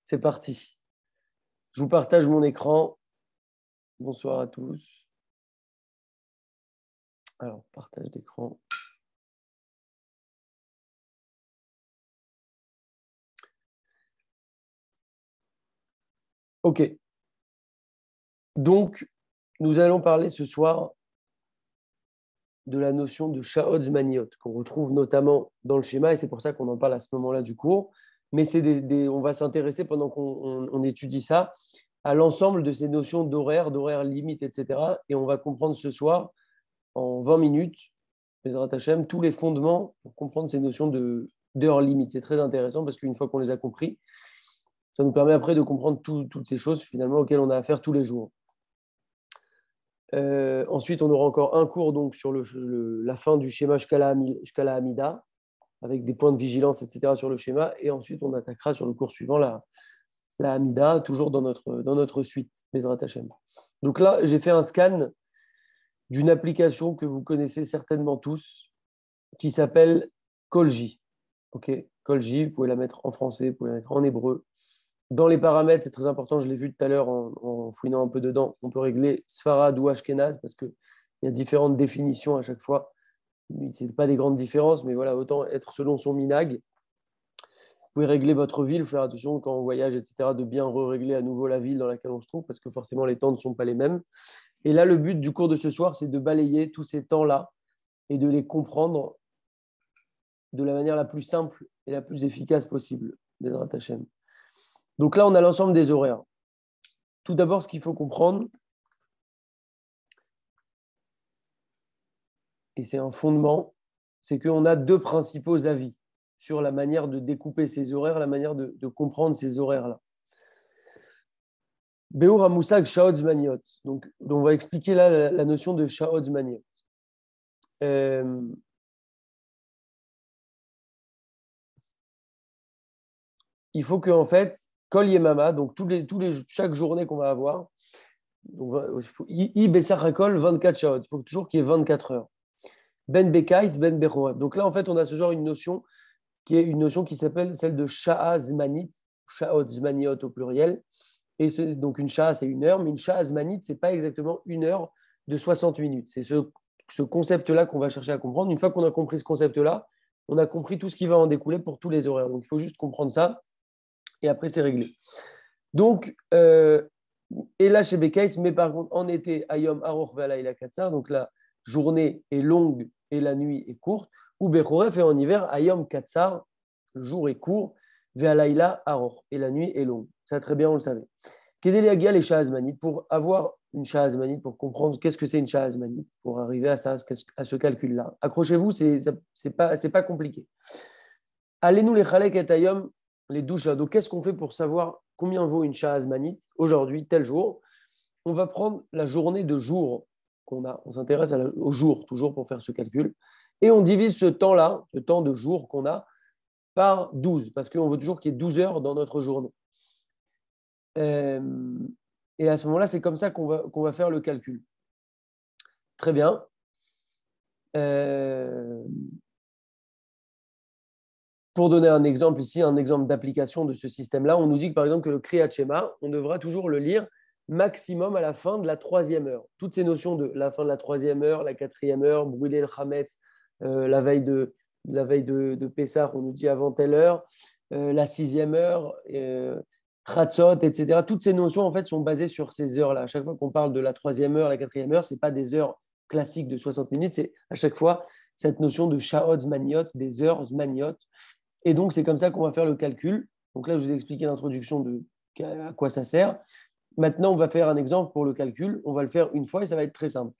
C'est parti. Je vous partage mon écran. Bonsoir à tous. Alors, partage d'écran. OK. Donc, nous allons parler ce soir de la notion de Sha'od Zmaniot, qu'on retrouve notamment dans le schéma, et c'est pour ça qu'on en parle à ce moment-là du cours. Mais on va s'intéresser pendant qu'on étudie ça à l'ensemble de ces notions d'horaire limite, etc. Et on va comprendre ce soir, en 20 minutes, Bezrat Hashem, tous les fondements pour comprendre ces notions d'heure limite. C'est très intéressant parce qu'une fois qu'on les a compris, ça nous permet après de comprendre toutes ces choses finalement auxquelles on a affaire tous les jours. Ensuite, on aura encore un cours donc, sur la fin du schéma Shkala Amida, avec des points de vigilance, etc. sur le schéma. Et ensuite, on attaquera sur le cours suivant la Amida, toujours dans notre suite, Bezrat Hashem. Donc là, j'ai fait un scan d'une application que vous connaissez certainement tous, qui s'appelle Kolji. Ok, Kolji, vous pouvez la mettre en français, vous pouvez la mettre en hébreu. Dans les paramètres, c'est très important, je l'ai vu tout à l'heure en fouinant un peu dedans, on peut régler Sfarad ou Ashkenaz parce qu'il y a différentes définitions à chaque fois. Ce n'est pas des grandes différences, mais voilà, autant être selon son minag. Vous pouvez régler votre ville, faire attention quand on voyage, etc., de bien régler à nouveau la ville dans laquelle on se trouve parce que forcément les temps ne sont pas les mêmes. Et là, le but du cours de ce soir, c'est de balayer tous ces temps-là et de les comprendre de la manière la plus simple et la plus efficace possible. Bezrat Hashem. Donc là, on a l'ensemble des horaires. Tout d'abord, ce qu'il faut comprendre, et c'est un fondement, c'est qu'on a deux principaux avis sur la manière de découper ces horaires, la manière de comprendre ces horaires-là. Beur Hamoussag Sha'od Zmaniot. Donc, on va expliquer là la notion de Sha'od Zmaniot. Il faut qu'en fait, Kol Yemama, donc chaque journée qu'on va avoir, I Bessachakol 24 Sha'od, il faut toujours qu'il y ait 24 heures. Ben Bekaitz, Ben Bechorav. Donc là, en fait, on a ce genre une notion qui s'appelle celle de Sha'a Zmanit, Sha'od Zmaniot au pluriel. Et donc une Sha'a, c'est une heure, mais une Sha'a Zmanit, ce n'est pas exactement une heure de 60 minutes. C'est ce concept-là qu'on va chercher à comprendre. Une fois qu'on a compris ce concept-là, on a compris tout ce qui va en découler pour tous les horaires. Donc il faut juste comprendre ça, et après c'est réglé. Donc, et là chez Bekaitz, mais par contre, en été, Ayom Aroch Ve'alayla Katsar, donc la journée est longue et la nuit est courte, ou Bechoref, et en hiver, Ayom Katsar, le jour est court, Ve'alayla Aroch, et la nuit est longue. Ça, très bien, on le savait. Kedeliagia les Sha'azmanit, pour avoir une Sha'azmanit, pour comprendre qu'est-ce que c'est une Sha'azmanit, pour arriver à ce calcul-là. Accrochez-vous, c'est pas compliqué. Allez-nous les Chalek et Ayom, les douches. Donc, qu'est-ce qu'on fait pour savoir combien vaut une Sha'azmanit aujourd'hui, tel jour? On va prendre la journée de jour qu'on a. On s'intéresse au jour, toujours pour faire ce calcul. Et on divise ce temps-là, ce temps de jour qu'on a, par 12, parce qu'on veut toujours qu'il y ait 12 heures dans notre journée. Et à ce moment-là, c'est comme ça qu'on va faire le calcul. Très bien. Pour donner un exemple ici, un exemple d'application de ce système-là, on nous dit que par exemple que le Kriyat Shema, on devra toujours le lire maximum à la fin de la 3e heure. Toutes ces notions de la fin de la 3e heure, la 4e heure, brûler le Hametz, la veille de Pessah, on nous dit avant telle heure, la 6e heure, Chatzot, etc. Toutes ces notions en fait sont basées sur ces heures-là. À chaque fois qu'on parle de la 3e heure, la 4e heure, ce n'est pas des heures classiques de 60 minutes, c'est à chaque fois cette notion de Sha'od Zmaniot, des heures Zmaniot. Et donc, c'est comme ça qu'on va faire le calcul. Donc là, je vous ai expliqué l'introduction de à quoi ça sert. Maintenant, on va faire un exemple pour le calcul. On va le faire une fois et ça va être très simple.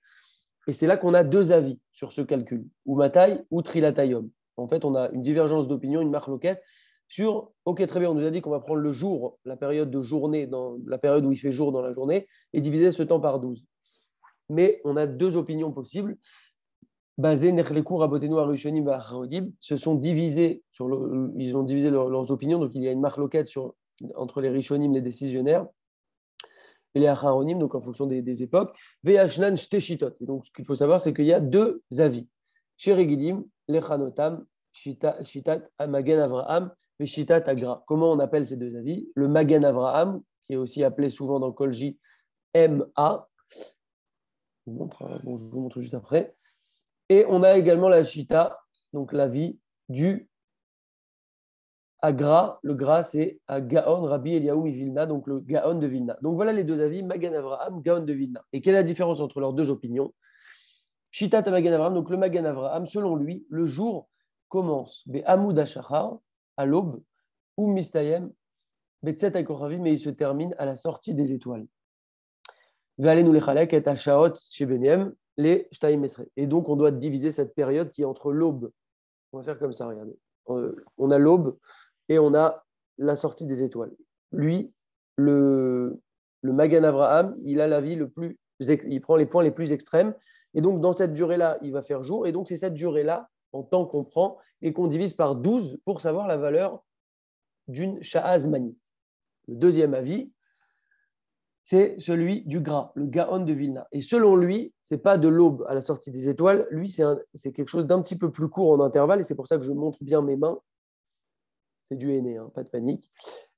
Et c'est là qu'on a deux avis sur ce calcul, ou Matai ou Trilatayom. En fait, on a une divergence d'opinion, une marloquette sur, ok, très bien, on nous a dit qu'on va prendre le jour, la période de journée, dans la période où il fait jour dans la journée, et diviser ce temps par 12. Mais on a deux opinions possibles. Basés Nechlekou, Rabotenu, Arushonim, Acharodim, ils ont divisé leurs opinions. Donc il y a une marloquette entre les Rishonim, les décisionnaires, et les Acharonim, donc en fonction des époques. Ve'ashnan Shteshitot. Et donc ce qu'il faut savoir, c'est qu'il y a deux avis. Chez Regidim, Lechanotam, Shitat Amagen Avraham, Veshitat Agra. Comment on appelle ces deux avis? Le Magen Avraham, qui est aussi appelé souvent dans Kolji MA. Je vous montre juste après. Et on a également la Shita, donc l'avis du Agra. Le Gra, c'est à Gaon Rabbi Eliaou Vilna, donc le Gaon de Vilna. Donc voilà les deux avis, Magen Avraham, Gaon de Vilna. Et quelle est la différence entre leurs deux opinions? Shita Magen Avraham, donc le Magen Avraham, selon lui, le jour commence Be Hamoud Hashachar, à l'aube, ou Mistayem, Betset Akochavim, mais il se termine à la sortie des étoiles. Ve'alenu lechalek et Hashaot chez Beniem, les Shtaim Esrei. Et donc, on doit diviser cette période qui est entre l'aube. On va faire comme ça, regardez. On a l'aube et on a la sortie des étoiles. Lui, le Magen Avraham, il a l'avis il prend les points les plus extrêmes. Et donc, dans cette durée-là, il va faire jour. Et donc, c'est cette durée-là, en temps qu'on prend, et qu'on divise par 12 pour savoir la valeur d'une Sha'az Manit. Le deuxième avis, c'est celui du Gra, le Gaon de Vilna. Et selon lui, ce n'est pas de l'aube à la sortie des étoiles. Lui, c'est quelque chose d'un petit peu plus court en intervalle. Et c'est pour ça que je montre bien mes mains. C'est du henné, pas de panique.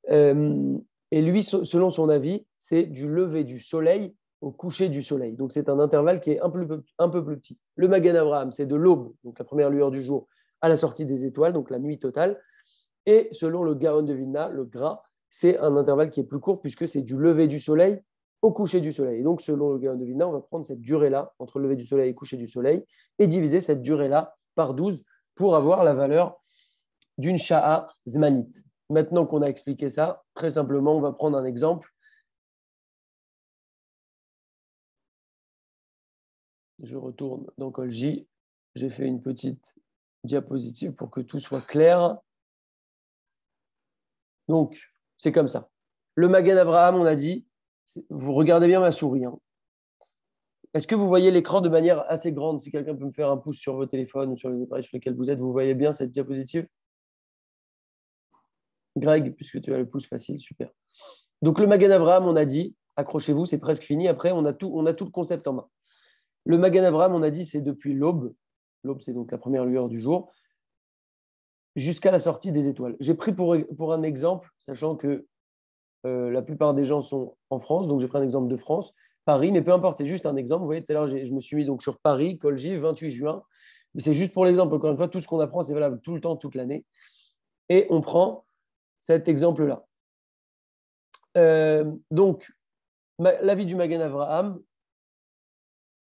Et lui, selon son avis, c'est du lever du soleil au coucher du soleil. Donc, c'est un intervalle qui est un peu plus petit. Le Magen Avraham, c'est de l'aube, donc la première lueur du jour, à la sortie des étoiles, donc la nuit totale. Et selon le Gaon de Vilna, le Gra, c'est un intervalle qui est plus court puisque c'est du lever du soleil au coucher du soleil. Et donc, selon le Gaon de Vilna, on va prendre cette durée-là, entre le lever du soleil et le coucher du soleil, et diviser cette durée-là par 12 pour avoir la valeur d'une Sha'a Zmanit. Maintenant qu'on a expliqué ça, très simplement, on va prendre un exemple. Je retourne dans Kolji. J'ai fait une petite diapositive pour que tout soit clair. Donc, c'est comme ça. Le Magen Avraham, on a dit, vous regardez bien ma souris. Est-ce que vous voyez l'écran de manière assez grande? Si quelqu'un peut me faire un pouce sur vos téléphones ou sur les appareils sur lesquels vous êtes, vous voyez bien cette diapositive? Greg, puisque tu as le pouce facile, super. Donc, le Magen Avraham, on a dit, accrochez-vous, c'est presque fini. Après, on a tout le concept en main. Le Magen Avraham, on a dit, c'est depuis l'aube. L'aube, c'est donc la première lueur du jour, jusqu'à la sortie des étoiles. J'ai pris pour un exemple, sachant que la plupart des gens sont en France, donc j'ai pris un exemple de France, Paris, mais peu importe, c'est juste un exemple. Vous voyez, tout à l'heure, je me suis mis donc sur Paris, Kolji, 28 juin. Mais c'est juste pour l'exemple. Encore une fois, tout ce qu'on apprend, c'est valable tout le temps, toute l'année. Et on prend cet exemple-là. Donc, l'avis du Magen Avraham,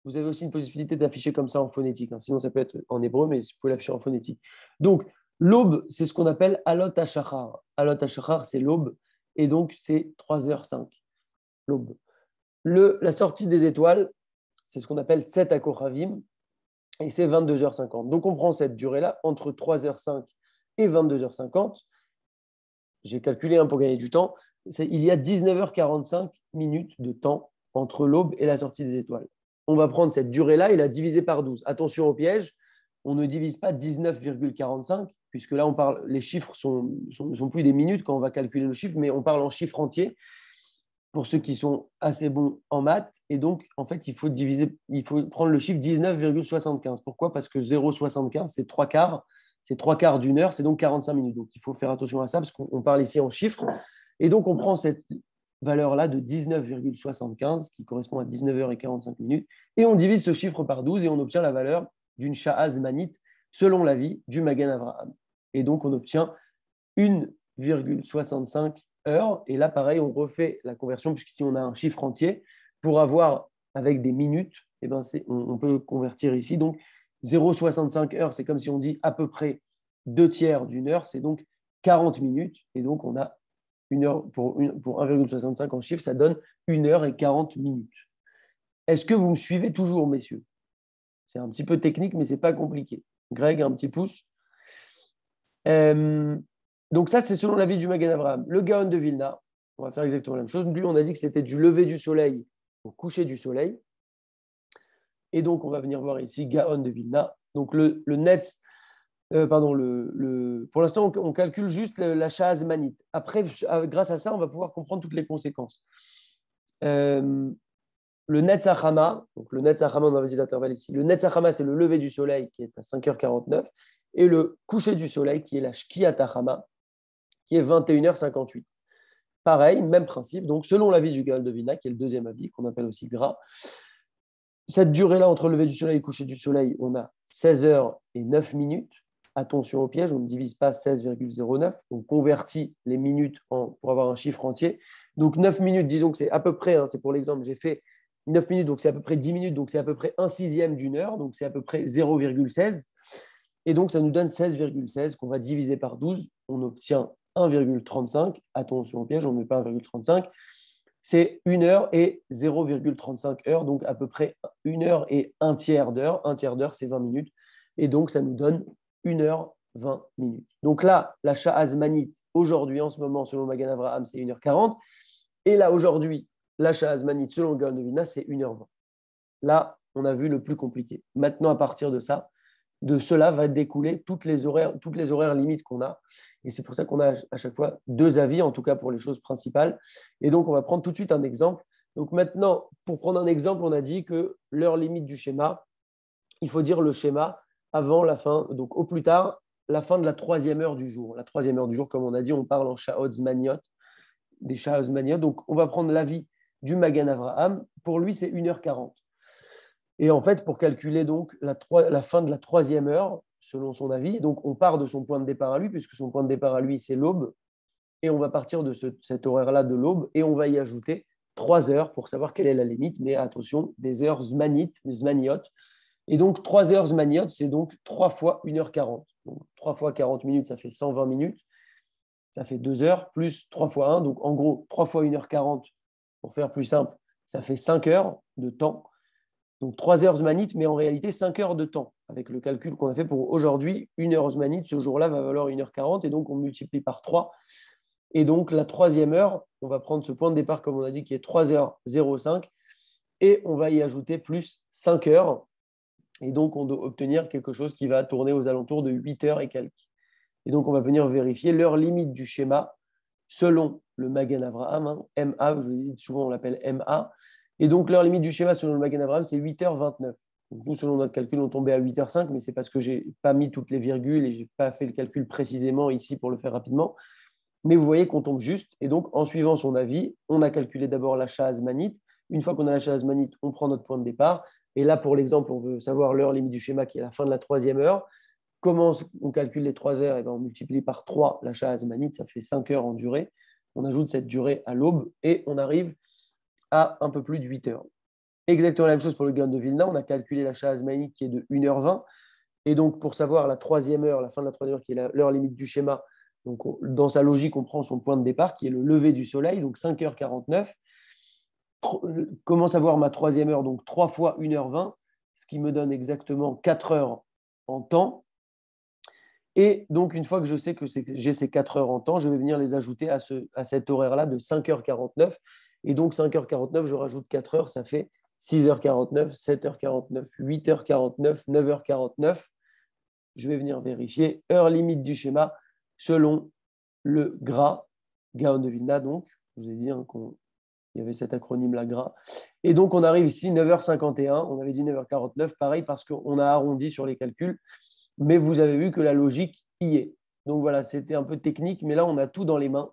vous avez aussi une possibilité d'afficher comme ça en phonétique. Sinon, ça peut être en hébreu, mais vous pouvez l'afficher en phonétique. Donc, l'aube, c'est ce qu'on appelle Alot HaShachar. Alot HaShachar, c'est l'aube. Et donc, c'est 3h05, l'aube. La sortie des étoiles, c'est ce qu'on appelle Tset HaKochavim, et c'est 22h50. Donc, on prend cette durée-là, entre 3h05 et 22h50. J'ai calculé pour gagner du temps. Il y a 19h45 minutes de temps entre l'aube et la sortie des étoiles. On va prendre cette durée-là et la diviser par 12. Attention au piège, on ne divise pas 19,45, puisque là, les chiffres sont plus des minutes quand on va calculer le chiffre, mais on parle en chiffres entiers pour ceux qui sont assez bons en maths. Et donc, en fait, il faut prendre le chiffre 19,75. Pourquoi? Parce que 0,75, c'est 3/4. C'est 3/4 d'une heure, c'est donc 45 minutes. Donc, il faut faire attention à ça parce qu'on parle ici en chiffres. Et donc, on prend cette valeur-là de 19,75 qui correspond à 19h45 minutes et on divise ce chiffre par 12 et on obtient la valeur d'une Sha'az Manit selon l'avis du Magen Avraham. Et donc, on obtient 1,65 heures. Et là, pareil, on refait la conversion puisqu'ici, on a un chiffre entier. Pour avoir avec des minutes, on peut convertir ici. Donc, 0,65 heures, c'est comme si on dit à peu près 2/3 d'une heure, c'est donc 40 minutes. Et donc, on a une heure pour 1,65 en chiffres, ça donne 1h40 minutes. Est-ce que vous me suivez toujours, messieurs? C'est un petit peu technique, mais ce n'est pas compliqué. Greg, un petit pouce. Donc ça, c'est selon l'avis du Magen Avraham. Le Gaon de Vilna, on va faire exactement la même chose. Lui, on a dit que c'était du lever du soleil au coucher du soleil. Et donc, on va venir voir ici Gaon de Vilna. Donc, le Netz, pour l'instant, on calcule juste la Sha'az Manit. Après, grâce à ça, on va pouvoir comprendre toutes les conséquences. Le Netz Hachama, donc le Netz Hachama, on avait dit l'intervalle ici. Le Netz Hachama, c'est le lever du soleil qui est à 5h49. Et le coucher du soleil qui est la Shkiat Hachama, qui est 21h58. Pareil, même principe. Donc, selon l'avis du Gaon de Vilna, qui est le deuxième avis, qu'on appelle aussi Gras, cette durée-là, entre le lever du soleil et le coucher du soleil, on a 16 heures et 9 minutes. Attention au piège, on ne divise pas 16,09. On convertit les minutes pour avoir un chiffre entier. Donc, 9 minutes, disons que c'est à peu près, hein, c'est pour l'exemple, j'ai fait 9 minutes, donc c'est à peu près 10 minutes, donc c'est à peu près un sixième d'une heure, donc c'est à peu près 0,16. Et donc, ça nous donne 16,16 qu'on va diviser par 12. On obtient 1,35. Attention au piège, on ne met pas 1,35. C'est 1 heure et 0,35 heures, donc à peu près 1 heure et un tiers d'heure. Un tiers d'heure, c'est 20 minutes. Et donc, ça nous donne 1 heure 20 minutes. Donc là, la Sha'az Manit, aujourd'hui, en ce moment, selon Magan Avraham, c'est 1 heure 40. Et là, aujourd'hui, la Sha'az Manit, selon le Gaon de Vilna, c'est 1 heure 20. Là, on a vu le plus compliqué. Maintenant, à partir de ça, de cela va découler toutes les horaires limites qu'on a. Et c'est pour ça qu'on a à chaque fois deux avis, en tout cas pour les choses principales. Et donc, on va prendre tout de suite un exemple. Donc maintenant, pour prendre un exemple, on a dit que l'heure limite du schéma, il faut dire le schéma avant la fin, donc au plus tard, la fin de la troisième heure du jour. La troisième heure du jour, comme on a dit, on parle en Sha'od Zmaniot, des Sha'od Zmaniot. Donc, on va prendre l'avis du Magan Avraham. Pour lui, c'est 1h40. Et en fait, pour calculer donc la fin de la troisième heure, selon son avis, donc on part de son point de départ à lui, puisque son point de départ à lui, c'est l'aube, et on va partir de cet horaire-là de l'aube, et on va y ajouter 3 heures pour savoir quelle est la limite, mais attention, des heures zmaniotes. Et donc, 3 heures zmaniotes, c'est donc 3 fois 1h40. Donc, 3 fois 40 minutes, ça fait 120 minutes. Ça fait 2 heures, plus 3 fois 1. Donc, en gros, 3 fois 1h40, pour faire plus simple, ça fait 5 heures de temps. Donc 3 heures zmanit, mais en réalité 5 heures de temps. Avec le calcul qu'on a fait pour aujourd'hui, 1 heure zmanit, ce jour-là va valoir 1h40, et donc on multiplie par 3. Et donc la troisième heure, on va prendre ce point de départ, comme on a dit, qui est 3h05, et on va y ajouter plus 5 heures. Et donc on doit obtenir quelque chose qui va tourner aux alentours de 8 heures et quelques. Et donc on va venir vérifier l'heure limite du schéma selon le Magan Avraham, hein, MA, je vous dis souvent on l'appelle MA. Et donc, l'heure limite du schéma selon le Magan Avraham, c'est 8h29. Donc, nous, selon notre calcul, on tombait à 8h05, mais c'est parce que je n'ai pas mis toutes les virgules et je n'ai pas fait le calcul précisément ici pour le faire rapidement. Mais vous voyez qu'on tombe juste. Et donc, en suivant son avis, on a calculé d'abord la Sha'az Manit. Une fois qu'on a la Sha'az Manit, on prend notre point de départ. Et là, pour l'exemple, on veut savoir l'heure limite du schéma qui est la fin de la troisième heure. Comment on calcule les 3 heures? Et bien, on multiplie par 3 la Sha'az Manit, ça fait 5 heures en durée. On ajoute cette durée à l'aube et on arrive à un peu plus de 8 heures. Exactement la même chose pour le Gaon de Vilna. On a calculé la Sha'az Manit qui est de 1h20. Et donc, pour savoir la troisième heure, la fin de la troisième heure, qui est l'heure limite du schéma, donc dans sa logique, on prend son point de départ, qui est le lever du soleil, donc 5h49. Comment savoir ma troisième heure? Donc 3 fois 1h20, ce qui me donne exactement 4 heures en temps. Et donc, une fois que je sais que j'ai ces 4 heures en temps, je vais venir les ajouter à cet horaire-là de 5h49. Et donc, 5h49, je rajoute 4 heures, ça fait 6h49, 7h49, 8h49, 9h49. Je vais venir vérifier heure limite du schéma selon le GRA, Gaon de Vilna. Donc, je vous ai dit qu'il y avait cet acronyme-là, GRA. Et donc, on arrive ici, 9h51. On avait dit 9h49, pareil, parce qu'on a arrondi sur les calculs. Mais vous avez vu que la logique y est. Donc voilà, c'était un peu technique, mais là, on a tout dans les mains.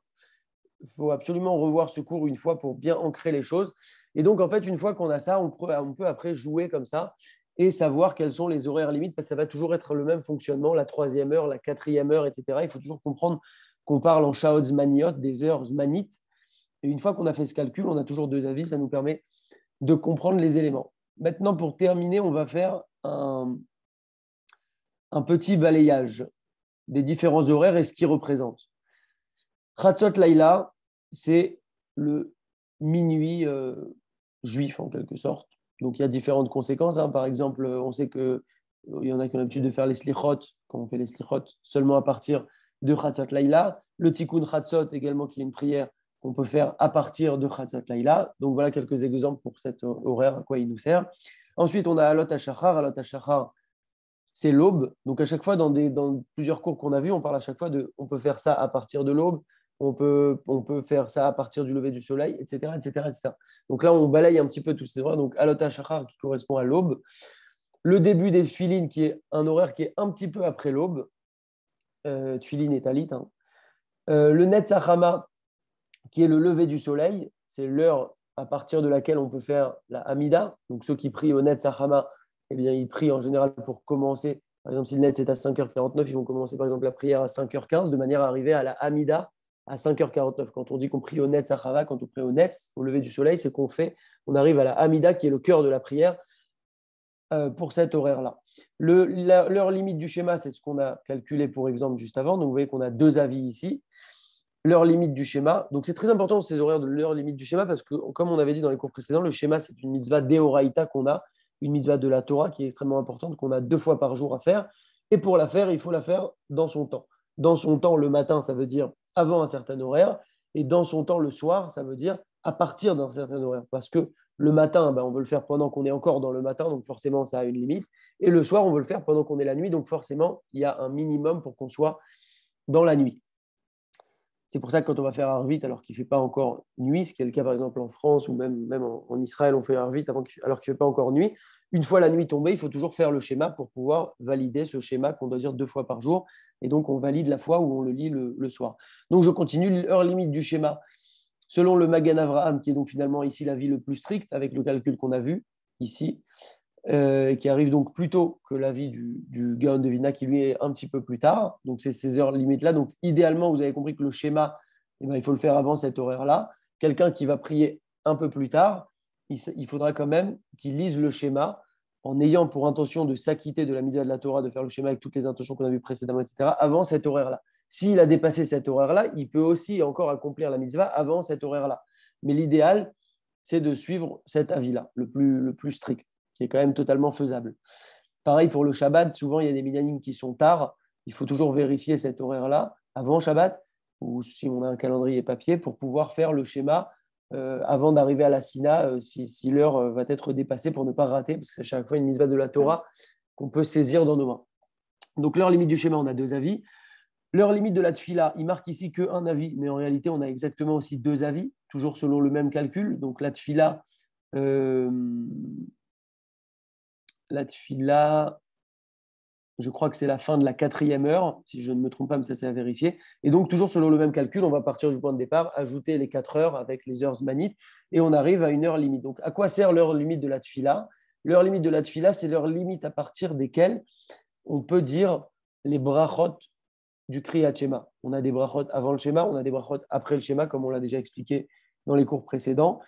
Il faut absolument revoir ce cours une fois pour bien ancrer les choses. Et donc, en fait, une fois qu'on a ça, on peut après jouer comme ça et savoir quels sont les horaires limites, parce que ça va toujours être le même fonctionnement, la troisième heure, la quatrième heure, etc. Il faut toujours comprendre qu'on parle en Sha'od Zmaniot, des heures zmanites. Et une fois qu'on a fait ce calcul, on a toujours deux avis, ça nous permet de comprendre les éléments. Maintenant, pour terminer, on va faire un petit balayage des différents horaires et ce qu'ils représentent. Chatzot Laïla, c'est le minuit juif en quelque sorte. Donc il y a différentes conséquences, hein. Par exemple, on sait qu'il y en a qui ont l'habitude de faire les slichot, quand on fait les slichot, seulement à partir de Chatzot Laïla. Le Tikkun Chatzot également, qui est une prière qu'on peut faire à partir de Chatzot Laïla. Donc voilà quelques exemples pour cet horaire, à quoi il nous sert. Ensuite, on a Alot HaShachar. Alot HaShachar, c'est l'aube. Donc à chaque fois, dans plusieurs cours qu'on a vus, on parle à chaque fois on peut faire ça à partir de l'aube, on peut faire ça à partir du lever du soleil, etc., etc., etc. Donc là, on balaye un petit peu tous ces horaires. Donc Alot HaShachar qui correspond à l'aube. Le début des Tfilin qui est un horaire qui est un petit peu après l'aube. Tfilin et Talit. Hein. Le Netz Hachama, qui est le lever du soleil, c'est l'heure à partir de laquelle on peut faire la Hamida. Donc ceux qui prient au Netz Hachama, eh bien, ils prient en général pour commencer. Par exemple, si le Netz est à 5h49, ils vont commencer par exemple la prière à 5h15 de manière à arriver à la Hamida à 5h49. Quand on dit qu'on prie au Netz Hachama, quand on prie au Netz, au lever du soleil, c'est on arrive à la Hamida qui est le cœur de la prière pour cet horaire-là. L'heure limite du schéma, c'est ce qu'on a calculé pour exemple juste avant. Donc vous voyez qu'on a deux avis ici. L'heure limite du schéma. Donc, c'est très important ces horaires de l'heure limite du schéma parce que, comme on avait dit dans les cours précédents, le schéma, c'est une mitzvah d'Eoraïta qu'on a, une mitzvah de la Torah qui est extrêmement importante, qu'on a 2 fois par jour à faire. Et pour la faire, il faut la faire dans son temps. Dans son temps, le matin, ça veut dire avant un certain horaire. Et dans son temps, le soir, ça veut dire à partir d'un certain horaire. Parce que le matin, on veut le faire pendant qu'on est encore dans le matin, donc forcément, ça a une limite. Et le soir, on veut le faire pendant qu'on est la nuit, donc forcément, il y a un minimum pour qu'on soit dans la nuit. C'est pour ça que quand on va faire Arvit alors qu'il ne fait pas encore nuit, ce qui est le cas par exemple en France ou même en Israël, on fait Arvit alors qu'il ne fait pas encore nuit. Une fois la nuit tombée, il faut toujours faire le schéma pour pouvoir valider ce schéma qu'on doit dire 2 fois par jour. Et donc, on valide la fois où on le lit le soir. Donc, je continue. L'heure limite du schéma, selon le Magan Avraham, qui est donc finalement ici l'avis le plus strict avec le calcul qu'on a vu ici, qui arrive donc plus tôt que l'avis du Gaon de Vina, qui lui est un petit peu plus tard. Donc, c'est ces heures limites-là. Donc, idéalement, vous avez compris que le schéma, il faut le faire avant cet horaire-là. Quelqu'un qui va prier un peu plus tard, il faudra quand même qu'il lise le schéma en ayant pour intention de s'acquitter de la mitzvah de la Torah, de faire le schéma avec toutes les intentions qu'on a vues précédemment, etc., avant cet horaire-là. S'il a dépassé cet horaire-là, il peut aussi encore accomplir la mitzvah avant cet horaire-là. Mais l'idéal, c'est de suivre cet avis-là, le plus strict, qui est quand même totalement faisable. Pareil pour le Shabbat, souvent il y a des minyanim qui sont tard, il faut toujours vérifier cet horaire-là avant Shabbat, ou si on a un calendrier papier, pour pouvoir faire le schéma avant d'arriver à la Sina, si l'heure va être dépassée pour ne pas rater, parce que c'est à chaque fois une mitzvah de la Torah qu'on peut saisir dans nos mains. Donc l'heure limite du schéma, on a 2 avis. L'heure limite de la tfila, il marque ici qu'un avis, mais en réalité, on a exactement aussi 2 avis, toujours selon le même calcul. Donc la tfila, je crois que c'est la fin de la 4e heure, si je ne me trompe pas, mais ça c'est à vérifier. Et donc, toujours selon le même calcul, on va partir du point de départ, ajouter les 4 heures avec les heures zmanites, et on arrive à une heure limite. Donc, à quoi sert l'heure limite de la tfila? L'heure limite de la tfila, c'est l'heure limite à partir desquelles on peut dire les brachot du Kriyat Shema. On a des brachot avant le schéma, on a des brachot après le schéma, comme on l'a déjà expliqué dans les cours précédents.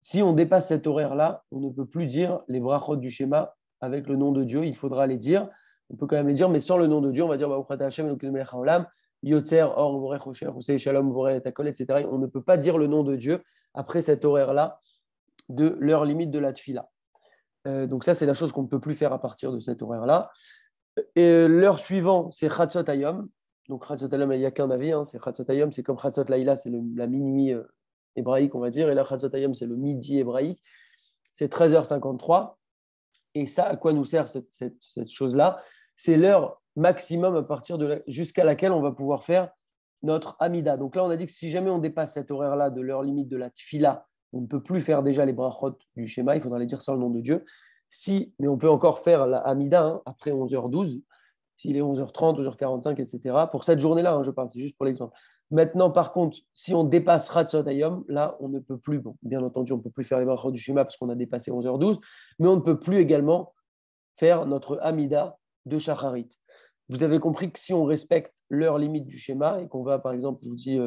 Si on dépasse cet horaire-là, on ne peut plus dire les brachot du schéma avec le nom de Dieu. Il faudra les dire. On peut quand même les dire, mais sans le nom de Dieu. On va dire Yotzer, Or, Vorech, Osher, Husei, Shalom, Vorech, Takol, etc. On ne peut pas dire le nom de Dieu après cet horaire-là de l'heure limite de la tfila. Donc ça, c'est la chose qu'on ne peut plus faire à partir de cet horaire-là. Et l'heure suivante, c'est Chatzot Hayom. Donc Chatzot Hayom, il n'y a qu'un avis. C'est Chatzot Hayom, c'est comme Chatzot Laïla, c'est la minuit hébraïque, on va dire. Et là, Chatzot Hayom, c'est le midi hébraïque. C'est 13h53. Et ça, à quoi nous sert cette chose-là? C'est l'heure maximum à partir jusqu'à laquelle on va pouvoir faire notre Amida. Donc là, on a dit que si jamais on dépasse cet horaire-là de l'heure limite de la Tfila, on ne peut plus faire déjà les brachot du schéma, il faudra les dire sans le nom de Dieu. Mais on peut encore faire la Amida après 11h12, s'il est 11h30, 11h45, etc. Pour cette journée-là, je parle, c'est juste pour l'exemple. Maintenant, par contre, si on dépasse Chatzot Hayom, là, on ne peut plus, bien entendu, on ne peut plus faire les brachot du schéma parce qu'on a dépassé 11h12, mais on ne peut plus également faire notre Amida de Shacharit. Vous avez compris que si on respecte l'heure limite du schéma et qu'on va, par exemple, je vous dis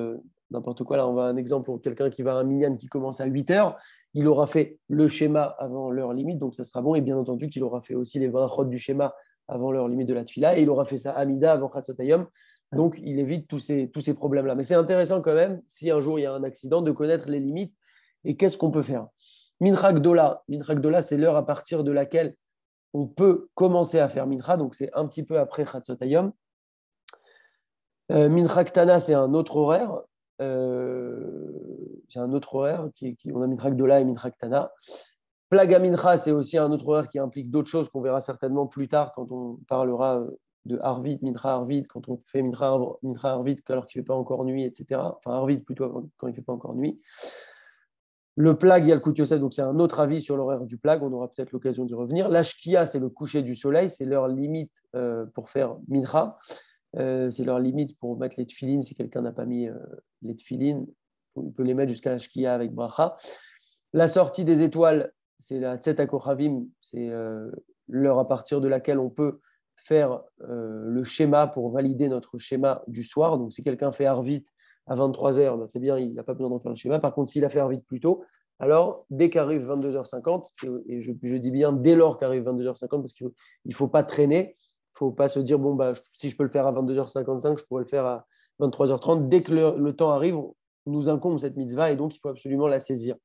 n'importe quoi, là, on va un exemple pour quelqu'un qui va à un minyan qui commence à 8h, il aura fait le schéma avant l'heure limite, donc ça sera bon, et bien entendu qu'il aura fait aussi les brachot du schéma avant l'heure limite de la tfila, et il aura fait sa Amida avant Chatzot Hayom. Donc, il évite tous ces problèmes-là. Mais c'est intéressant quand même, si un jour il y a un accident, de connaître les limites et qu'est-ce qu'on peut faire. Mincha Gdola, c'est l'heure à partir de laquelle on peut commencer à faire Mincha, donc c'est un petit peu après Chatzot Hayom. Mincha Ktana, c'est un autre horaire. On a Mincha Gdola et Mincha Ktana. Plaga Mincha, c'est aussi un autre horaire qui implique d'autres choses qu'on verra certainement plus tard quand on parlera de Arvit, Mincha Arvit, quand on fait Mincha Arvit alors qu'il ne fait pas encore nuit, etc. Enfin, Arvit plutôt quand il ne fait pas encore nuit. Le plag, il y a le Kout Yosef, donc c'est un autre avis sur l'horaire du plag, on aura peut-être l'occasion d'y revenir. La Shkia, c'est le coucher du soleil, c'est l'heure limite pour faire Mincha. C'est leur limite pour mettre les tefilines. Si quelqu'un n'a pas mis les tefilines, il peut les mettre jusqu'à la shkia avec bracha. La sortie des étoiles, c'est la Tzet HaKochavim, c'est l'heure à partir de laquelle on peut faire le schéma pour valider notre schéma du soir. Donc, si quelqu'un fait Arvit à 23h, ben c'est bien, il n'a pas besoin d'en faire le schéma. Par contre, s'il a fait Arvit plus tôt, alors dès qu'arrive 22h50, et je dis bien dès lors qu'arrive 22h50, parce qu'il ne faut pas traîner, il ne faut pas se dire, bon, bah, si je peux le faire à 22h55, je pourrais le faire à 23h30. Dès que le temps arrive, on nous incombe cette mitzvah et donc il faut absolument la saisir.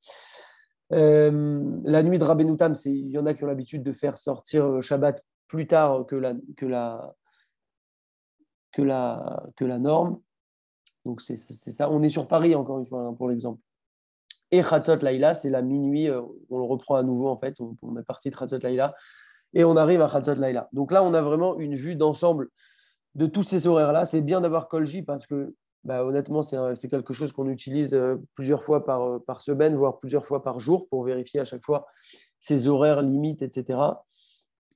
La nuit de Rabbeinu Tam, il y en a qui ont l'habitude de faire sortir Shabbat plus tard que la norme. Donc c'est ça. On est sur Paris encore une fois hein, pour l'exemple. Et Chatzot Laïla, c'est la minuit. On le reprend à nouveau en fait. On est parti de Chatzot Laïla et on arrive à Chatzot Laïla. Donc là, on a vraiment une vue d'ensemble de tous ces horaires-là. C'est bien d'avoir Kolji parce que bah, honnêtement, c'est quelque chose qu'on utilise plusieurs fois par semaine, voire plusieurs fois par jour pour vérifier à chaque fois ses horaires limites, etc.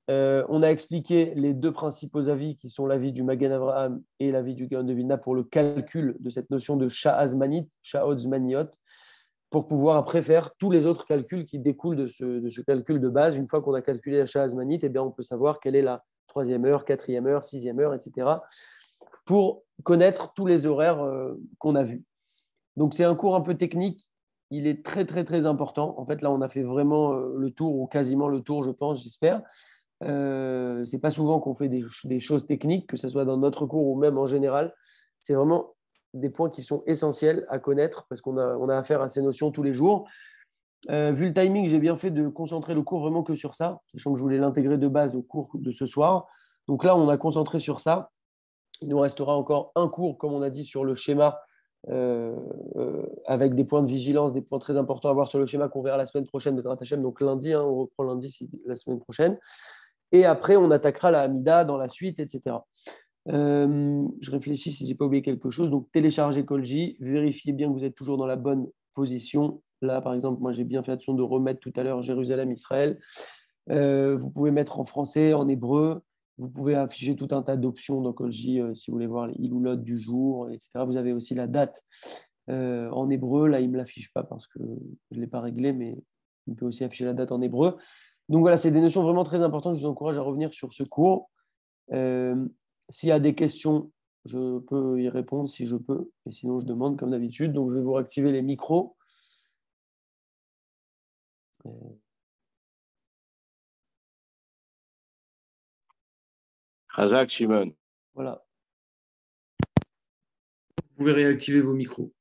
On a expliqué les deux principaux avis qui sont l'avis du Magen Avraham et l'avis du Gaon de Vilna pour le calcul de cette notion de Sha'azmanit, Sha'otzmaniot, pour pouvoir après faire tous les autres calculs qui découlent de ce calcul de base. Une fois qu'on a calculé la Sha'azmanit, eh bien, on peut savoir quelle est la troisième heure, quatrième heure, sixième heure, etc. pour connaître tous les horaires qu'on a vus. Donc, c'est un cours un peu technique. Il est très, très, très important. En fait, là, on a fait vraiment le tour, ou quasiment le tour, je pense, j'espère. C'est pas souvent qu'on fait des choses techniques, que ce soit dans notre cours ou même en général. C'est vraiment des points qui sont essentiels à connaître parce on a affaire à ces notions tous les jours. Vu le timing, j'ai bien fait de concentrer le cours vraiment que sur ça, sachant que je voulais l'intégrer de base au cours de ce soir. Donc là, on a concentré sur ça. Il nous restera encore un cours, comme on a dit, sur le schéma, avec des points de vigilance, des points très importants à voir sur le schéma qu'on verra la semaine prochaine, donc lundi, hein, on reprend lundi la semaine prochaine. Et après, on attaquera la Hamida dans la suite, etc. Je réfléchis si je n'ai pas oublié quelque chose. Donc, téléchargez Kolji, vérifiez bien que vous êtes toujours dans la bonne position. Là, par exemple, moi, j'ai bien fait attention de remettre tout à l'heure Jérusalem, Israël. Vous pouvez mettre en français, en hébreu. Vous pouvez afficher tout un tas d'options dans Kolji si vous voulez voir les iloulot du jour, etc. Vous avez aussi la date en hébreu. Là, il ne me l'affiche pas parce que je ne l'ai pas réglé, mais il peut aussi afficher la date en hébreu. Donc voilà, c'est des notions vraiment très importantes. Je vous encourage à revenir sur ce cours. S'il y a des questions, je peux y répondre si je peux. Et sinon, je demande comme d'habitude. Donc, je vais vous réactiver les micros. Razak Shimon. Voilà. Vous pouvez réactiver vos micros.